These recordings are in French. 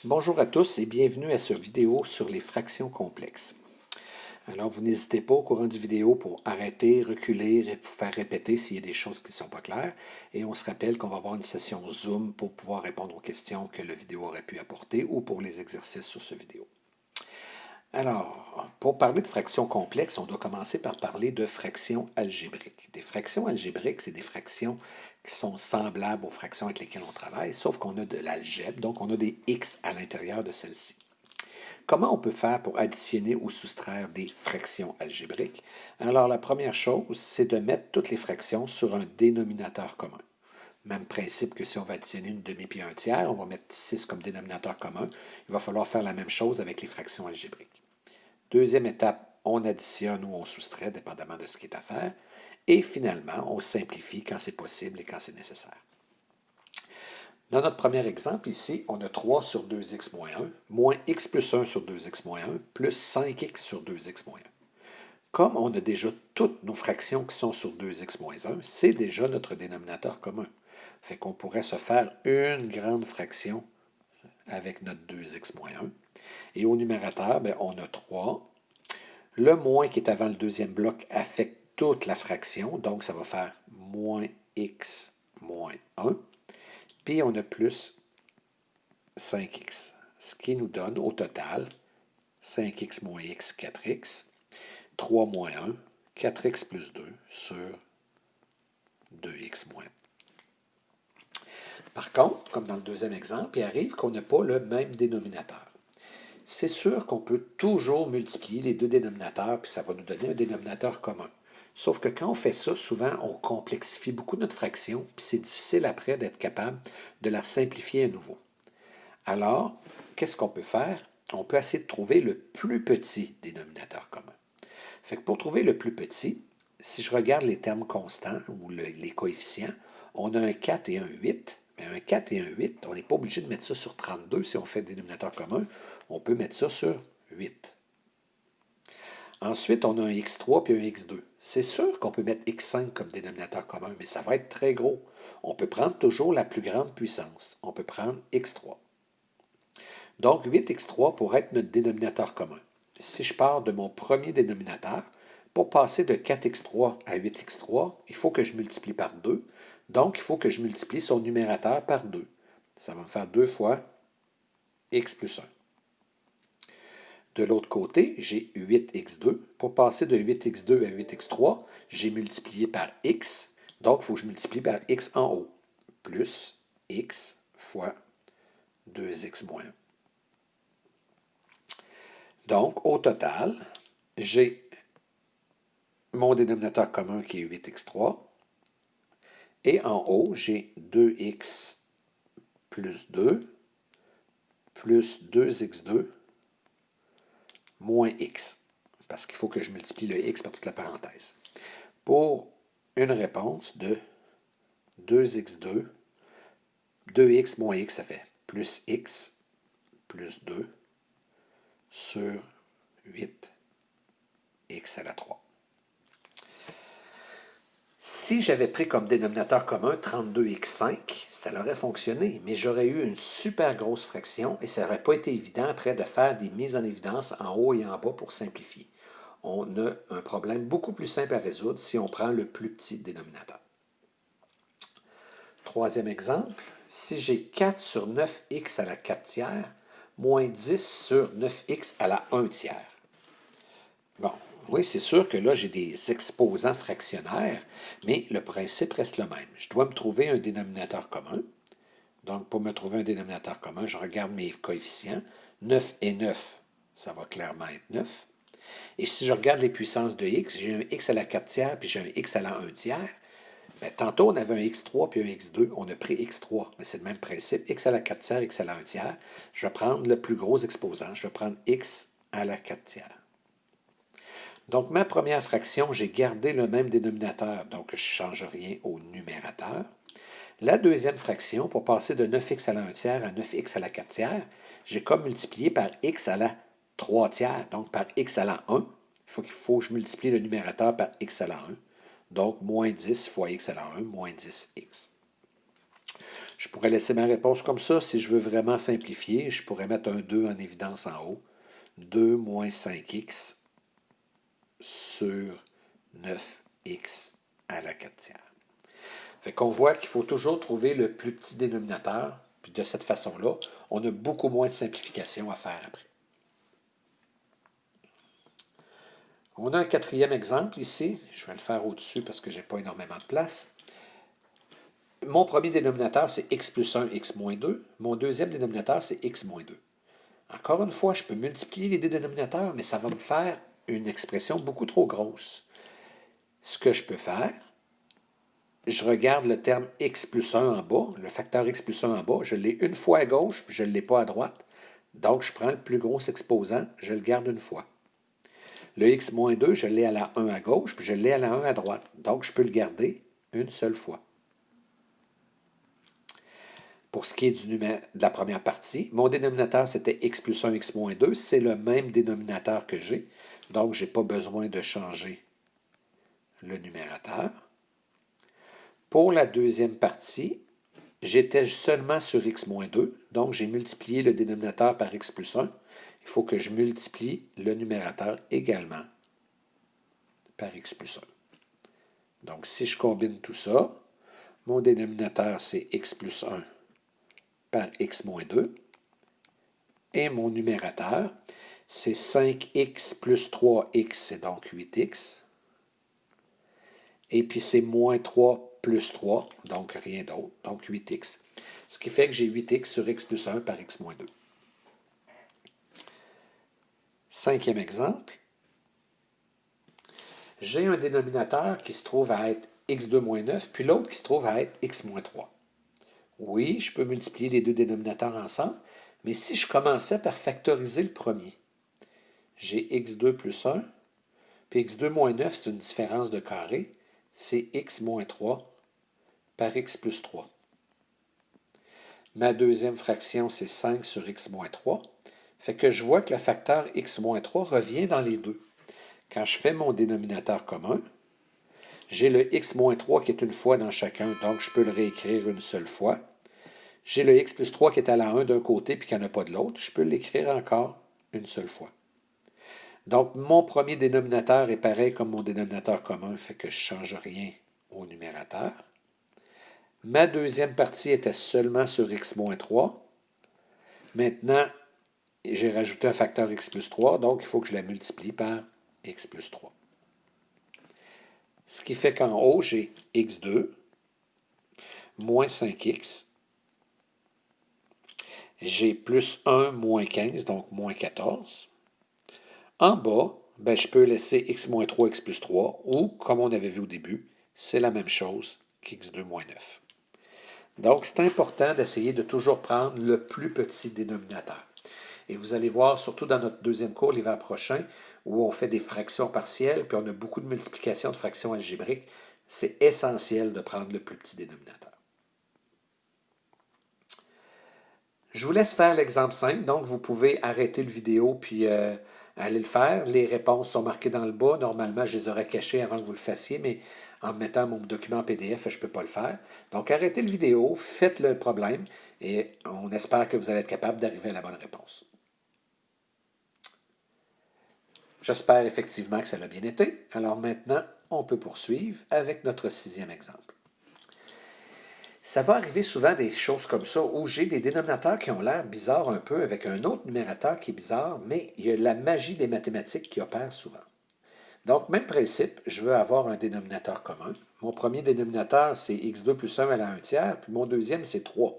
Bonjour à tous et bienvenue à cette vidéo sur les fractions complexes. Alors, vous n'hésitez pas au courant du vidéo pour arrêter, reculer, pour faire répéter s'il y a des choses qui ne sont pas claires. Et on se rappelle qu'on va avoir une session Zoom pour pouvoir répondre aux questions que la vidéo aurait pu apporter ou pour les exercices sur cette vidéo. Alors, pour parler de fractions complexes, on doit commencer par parler de fractions algébriques. Des fractions algébriques, c'est des fractions qui sont semblables aux fractions avec lesquelles on travaille, sauf qu'on a de l'algèbre, donc on a des x à l'intérieur de celle-ci. Comment on peut faire pour additionner ou soustraire des fractions algébriques? Alors, la première chose, c'est de mettre toutes les fractions sur un dénominateur commun. Même principe que si on va additionner une demi puis un tiers, on va mettre 6 comme dénominateur commun. Il va falloir faire la même chose avec les fractions algébriques. Deuxième étape, on additionne ou on soustrait, dépendamment de ce qui est à faire. Et finalement, on simplifie quand c'est possible et quand c'est nécessaire. Dans notre premier exemple, ici, on a 3 sur 2x moins 1, moins x plus 1 sur 2x moins 1, plus 5x sur 2x moins 1. Comme on a déjà toutes nos fractions qui sont sur 2x moins 1, c'est déjà notre dénominateur commun. Fait qu'on pourrait se faire une grande fraction avec notre 2x moins 1. Et au numérateur, bien, on a 3. Le moins qui est avant le deuxième bloc affecte toute la fraction, donc ça va faire moins x moins 1. Puis on a plus 5x, ce qui nous donne au total 5x moins x, 4x, 3 moins 1, 4x plus 2 sur 2x moins 1. Par contre, comme dans le deuxième exemple, il arrive qu'on n'a pas le même dénominateur. C'est sûr qu'on peut toujours multiplier les deux dénominateurs, puis ça va nous donner un dénominateur commun. Sauf que quand on fait ça, souvent, on complexifie beaucoup notre fraction, puis c'est difficile après d'être capable de la simplifier à nouveau. Alors, qu'est-ce qu'on peut faire? On peut essayer de trouver le plus petit dénominateur commun. Fait que pour trouver le plus petit, si je regarde les termes constants ou les coefficients, on a un 4 et un 8. Mais un 4 et un 8, on n'est pas obligé de mettre ça sur 32 si on fait dénominateur commun. On peut mettre ça sur 8. Ensuite, on a un x3 puis un x2. C'est sûr qu'on peut mettre x5 comme dénominateur commun, mais ça va être très gros. On peut prendre toujours la plus grande puissance. On peut prendre x3. Donc, 8x3 pourrait être notre dénominateur commun. Si je pars de mon premier dénominateur, pour passer de 4x3 à 8x3, il faut que je multiplie par 2. Donc, il faut que je multiplie son numérateur par 2. Ça va me faire 2 fois x plus 1. De l'autre côté, j'ai 8x2. Pour passer de 8x2 à 8x3, j'ai multiplié par x. Donc, il faut que je multiplie par x en haut. Plus x fois 2x moins 1. Donc, au total, j'ai mon dénominateur commun qui est 8x3. Et en haut, j'ai 2x plus 2 plus 2x2 moins x. Parce qu'il faut que je multiplie le x par toute la parenthèse. Pour une réponse de 2x2, 2x moins x, ça fait plus x plus 2 sur 8x à la 3. Si j'avais pris comme dénominateur commun 32x5, ça aurait fonctionné, mais j'aurais eu une super grosse fraction et ça n'aurait pas été évident après de faire des mises en évidence en haut et en bas pour simplifier. On a un problème beaucoup plus simple à résoudre si on prend le plus petit dénominateur. Troisième exemple, si j'ai 4 sur 9x à la 4 tiers, moins 10 sur 9x à la 1 tiers. Bon, oui, c'est sûr que là, j'ai des exposants fractionnaires, mais le principe reste le même. Je dois me trouver un dénominateur commun. Donc, pour me trouver un dénominateur commun, je regarde mes coefficients. 9 et 9, ça va clairement être 9. Et si je regarde les puissances de x, j'ai un x à la 4 tiers, puis j'ai un x à la 1 tiers. Bien, tantôt, on avait un x3 puis un x2. On a pris x3, mais c'est le même principe. X à la 4 tiers, x à la 1 tiers. Je vais prendre le plus gros exposant. Je vais prendre x à la 4 tiers. Donc, ma première fraction, j'ai gardé le même dénominateur, donc je ne change rien au numérateur. La deuxième fraction, pour passer de 9x à la 1 tiers à 9x à la 4 tiers, j'ai comme multiplié par x à la 3 tiers, donc par x à la 1. Il faut que je multiplie le numérateur par x à la 1. Donc, moins 10 fois x à la 1, moins 10x. Je pourrais laisser ma réponse comme ça. Si je veux vraiment simplifier, je pourrais mettre un 2 en évidence en haut. 2 moins 5x sur 9x à la 4e. Fait qu'on voit qu'il faut toujours trouver le plus petit dénominateur. Puis de cette façon-là, on a beaucoup moins de simplification à faire après. On a un 4e exemple ici. Je vais le faire au-dessus parce que je n'ai pas énormément de place. Mon premier dénominateur, c'est x plus 1, x moins 2. Mon deuxième dénominateur, c'est x moins 2. Encore une fois, je peux multiplier les deux dénominateurs, mais ça va me faire une expression beaucoup trop grosse. Ce que je peux faire, je regarde le terme x plus 1 en bas, le facteur x plus 1 en bas, je l'ai une fois à gauche, puis je ne l'ai pas à droite. Donc, je prends le plus gros exposant, je le garde une fois. Le x moins 2, je l'ai à la 1 à gauche, puis je l'ai à la 1 à droite. Donc, je peux le garder une seule fois. Pour ce qui est de la première partie, mon dénominateur, c'était x plus 1, x moins 2. C'est le même dénominateur que j'ai. Donc, je n'ai pas besoin de changer le numérateur. Pour la deuxième partie, j'étais seulement sur x moins 2. Donc, j'ai multiplié le dénominateur par x plus 1. Il faut que je multiplie le numérateur également par x plus 1. Donc, si je combine tout ça, mon dénominateur, c'est x plus 1 par x moins 2. Et mon numérateur, c'est 5x plus 3x, c'est donc 8x. Et puis c'est moins 3 plus 3, donc rien d'autre, donc 8x. Ce qui fait que j'ai 8x sur x plus 1 par x moins 2. 5e exemple. J'ai un dénominateur qui se trouve à être x2 moins 9, puis l'autre qui se trouve à être x moins 3. Oui, je peux multiplier les deux dénominateurs ensemble, mais si je commençais par factoriser le premier, j'ai x2 plus 1, puis x2 moins 9, c'est une différence de carré, c'est x moins 3 par x plus 3. Ma deuxième fraction, c'est 5 sur x moins 3. Fait que je vois que le facteur x moins 3 revient dans les deux. Quand je fais mon dénominateur commun, j'ai le x moins 3 qui est une fois dans chacun, donc je peux le réécrire une seule fois. J'ai le x plus 3 qui est à la 1 d'un côté puis qu'il n'y en a pas de l'autre. Je peux l'écrire encore une seule fois. Donc, mon premier dénominateur est pareil comme mon dénominateur commun, fait que je ne change rien au numérateur. Ma deuxième partie était seulement sur x moins 3. Maintenant, j'ai rajouté un facteur x plus 3, donc il faut que je la multiplie par x plus 3. Ce qui fait qu'en haut, j'ai x2 moins 5x. J'ai plus 1 moins 15, donc moins 14. En bas, je peux laisser x moins 3, x plus 3, ou, comme on avait vu au début, c'est la même chose qu'x2 moins 9. Donc, c'est important d'essayer de toujours prendre le plus petit dénominateur. Et vous allez voir, surtout dans notre deuxième cours l'hiver prochain, où on fait des fractions partielles, puis on a beaucoup de multiplications de fractions algébriques, c'est essentiel de prendre le plus petit dénominateur. Je vous laisse faire l'exemple 5, donc vous pouvez arrêter le vidéo puis aller le faire. Les réponses sont marquées dans le bas. Normalement, je les aurais cachées avant que vous le fassiez, mais en mettant mon document PDF, je ne peux pas le faire. Donc, arrêtez le vidéo, faites le problème et on espère que vous allez être capable d'arriver à la bonne réponse. J'espère effectivement que ça l'a bien été. Alors maintenant, on peut poursuivre avec notre 6e exemple. Ça va arriver souvent des choses comme ça où j'ai des dénominateurs qui ont l'air bizarres un peu avec un autre numérateur qui est bizarre, mais il y a la magie des mathématiques qui opère souvent. Donc, même principe, je veux avoir un dénominateur commun. Mon premier dénominateur, c'est x2 plus 1 à la 1 tiers, puis mon deuxième, c'est 3.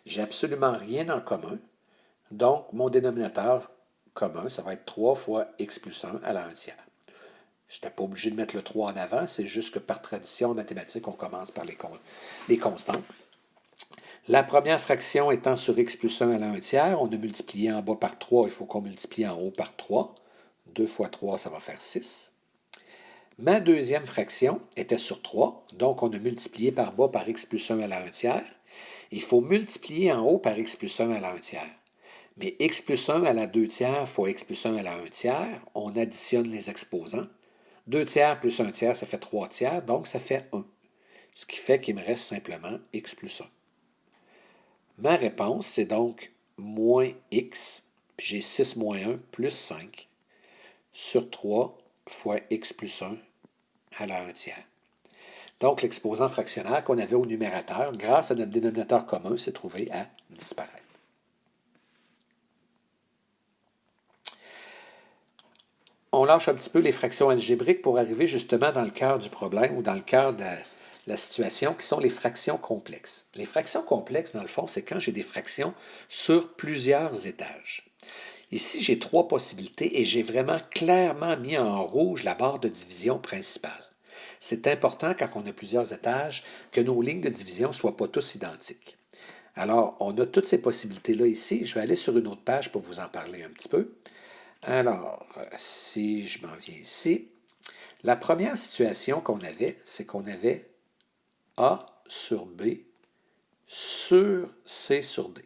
J'ai absolument rien en commun. Donc, mon dénominateur commun, ça va être 3 fois x plus 1 à la 1 tiers. Je n'étais pas obligé de mettre le 3 en avant, c'est juste que par tradition en mathématiques, on commence par les constantes. La première fraction étant sur x plus 1 à la 1 tiers, on a multiplié en bas par 3, il faut qu'on multiplie en haut par 3. 2 fois 3, ça va faire 6. Ma deuxième fraction était sur 3, donc on a multiplié par bas par x plus 1 à la 1 tiers. Il faut multiplier en haut par x plus 1 à la 1 tiers. Mais x plus 1 à la 2 tiers fois x plus 1 à la 1 tiers, on additionne les exposants. 2 tiers plus 1 tiers, ça fait 3 tiers, donc ça fait 1. Ce qui fait qu'il me reste simplement x plus 1. Ma réponse, c'est donc moins x, puis j'ai 6 moins 1 plus 5 sur 3 fois x plus 1 à la 1 tiers. Donc, l'exposant fractionnaire qu'on avait au numérateur, grâce à notre dénominateur commun, s'est trouvé à disparaître. On lâche un petit peu les fractions algébriques pour arriver justement dans le cœur du problème ou dans le cœur de la situation, qui sont les fractions complexes. Les fractions complexes, dans le fond, c'est quand j'ai des fractions sur plusieurs étages. Ici, j'ai 3 possibilités et j'ai vraiment clairement mis en rouge la barre de division principale. C'est important, quand on a plusieurs étages, que nos lignes de division ne soient pas tous identiques. Alors, on a toutes ces possibilités-là ici. Je vais aller sur une autre page pour vous en parler un petit peu. Alors, si je m'en viens ici, la première situation qu'on avait, c'est qu'on avait A sur B sur C sur D.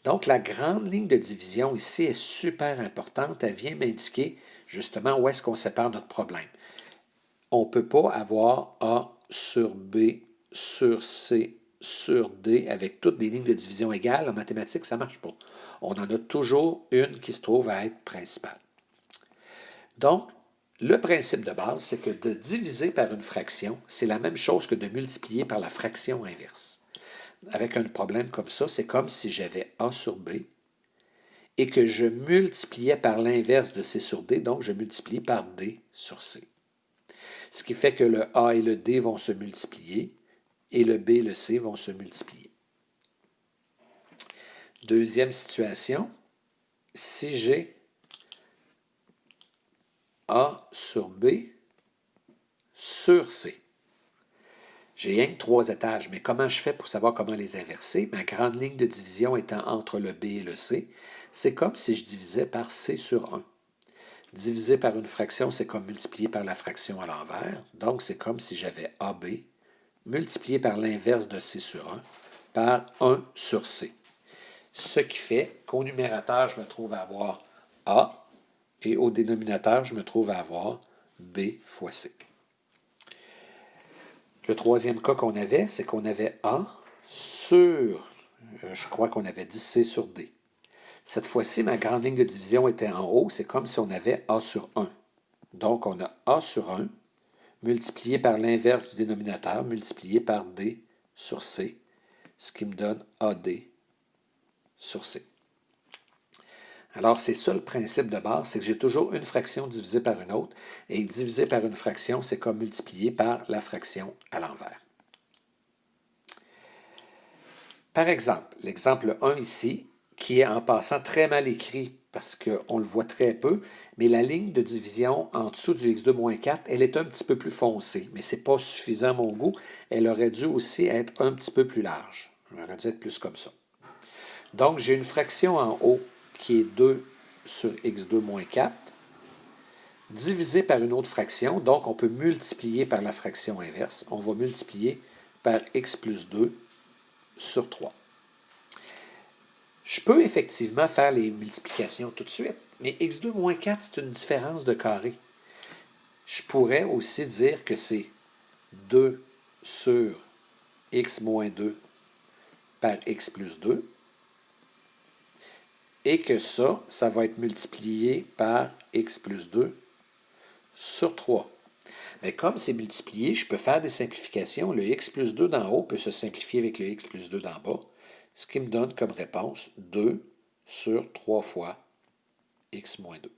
Donc, la grande ligne de division ici est super importante. Elle vient m'indiquer justement où est-ce qu'on sépare notre problème. On ne peut pas avoir A sur B sur C sur D avec toutes des lignes de division égales. En mathématiques, ça ne marche pas. On en a toujours une qui se trouve à être principale. Donc, le principe de base, c'est que de diviser par une fraction, c'est la même chose que de multiplier par la fraction inverse. Avec un problème comme ça, c'est comme si j'avais A sur B et que je multipliais par l'inverse de C sur D, donc je multiplie par D sur C. Ce qui fait que le A et le D vont se multiplier et le B et le C vont se multiplier. Deuxième situation, si j'ai A sur B sur C. J'ai rien que 3 étages, mais comment je fais pour savoir comment les inverser? Ma grande ligne de division étant entre le B et le C, c'est comme si je divisais par C sur 1. Diviser par une fraction, c'est comme multiplier par la fraction à l'envers. Donc, c'est comme si j'avais AB multiplié par l'inverse de C sur 1 par 1 sur C. Ce qui fait qu'au numérateur, je me trouve à avoir A et au dénominateur, je me trouve à avoir B fois C. Le troisième cas qu'on avait, c'est qu'on avait A sur, je crois qu'on avait dit C sur D. Cette fois-ci, ma grande ligne de division était en haut, c'est comme si on avait A sur 1. Donc, on a A sur 1 multiplié par l'inverse du dénominateur, multiplié par D sur C, ce qui me donne AD sur C. Alors, c'est ça le principe de base, c'est que j'ai toujours une fraction divisée par une autre, et diviser par une fraction, c'est comme multiplier par la fraction à l'envers. Par exemple, l'exemple 1 ici, qui est en passant très mal écrit parce qu'on le voit très peu, mais la ligne de division en dessous du x2 moins 4, elle est un petit peu plus foncée, mais ce n'est pas suffisant à mon goût. Elle aurait dû aussi être un petit peu plus large. Elle aurait dû être plus comme ça. Donc, j'ai une fraction en haut qui est 2 sur x2 moins 4, divisé par une autre fraction. Donc, on peut multiplier par la fraction inverse. On va multiplier par x plus 2 sur 3. Je peux effectivement faire les multiplications tout de suite, mais x2 moins 4, c'est une différence de carré. Je pourrais aussi dire que c'est 2 sur x moins 2 par x plus 2, et que ça va être multiplié par x plus 2 sur 3. Mais comme c'est multiplié, je peux faire des simplifications. Le x plus 2 d'en haut peut se simplifier avec le x plus 2 d'en bas, ce qui me donne comme réponse 2 sur 3 fois x moins 2.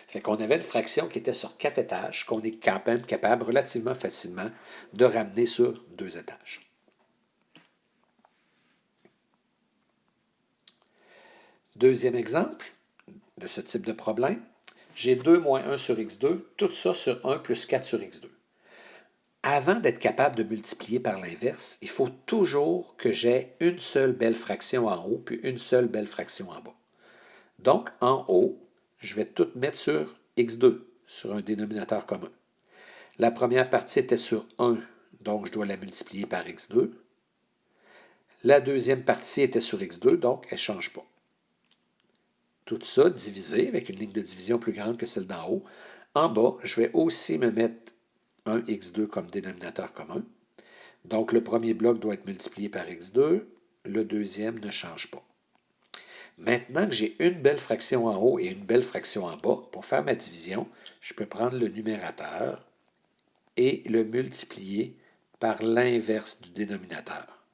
Fait qu'on avait une fraction qui était sur 4 étages, qu'on est quand même capable relativement facilement de ramener sur 2 étages. Deuxième exemple de ce type de problème, j'ai 2 moins 1 sur x2, tout ça sur 1 plus 4 sur x2. Avant d'être capable de multiplier par l'inverse, il faut toujours que j'aie une seule belle fraction en haut, puis une seule belle fraction en bas. Donc, en haut, je vais tout mettre sur x2, sur un dénominateur commun. La première partie était sur 1, donc je dois la multiplier par x2. La deuxième partie était sur x2, donc elle ne change pas. Tout ça divisé avec une ligne de division plus grande que celle d'en haut. En bas, je vais aussi me mettre un x2 comme dénominateur commun. Donc, le premier bloc doit être multiplié par x2. le deuxième ne change pas. Maintenant que j'ai une belle fraction en haut et une belle fraction en bas, pour faire ma division, je peux prendre le numérateur et le multiplier par l'inverse du dénominateur,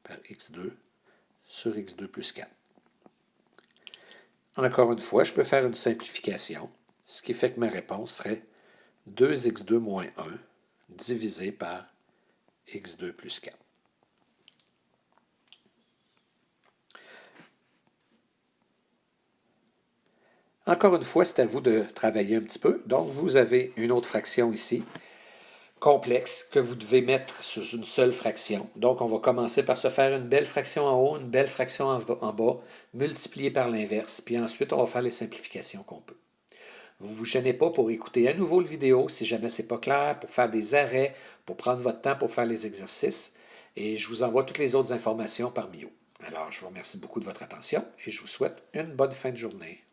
par x2 sur x2 plus 4. Encore une fois, je peux faire une simplification, ce qui fait que ma réponse serait 2x2 moins 1 divisé par x2 plus 4. Encore une fois, c'est à vous de travailler un petit peu. Donc, vous avez une autre fraction ici, complexe, que vous devez mettre sur une seule fraction. Donc, on va commencer par se faire une belle fraction en haut, une belle fraction en bas, multipliée par l'inverse, puis ensuite, on va faire les simplifications qu'on peut. Vous ne vous gênez pas pour écouter à nouveau la vidéo si jamais ce n'est pas clair, pour faire des arrêts, pour prendre votre temps pour faire les exercices. Et je vous envoie toutes les autres informations par Mio. Alors, je vous remercie beaucoup de votre attention et je vous souhaite une bonne fin de journée.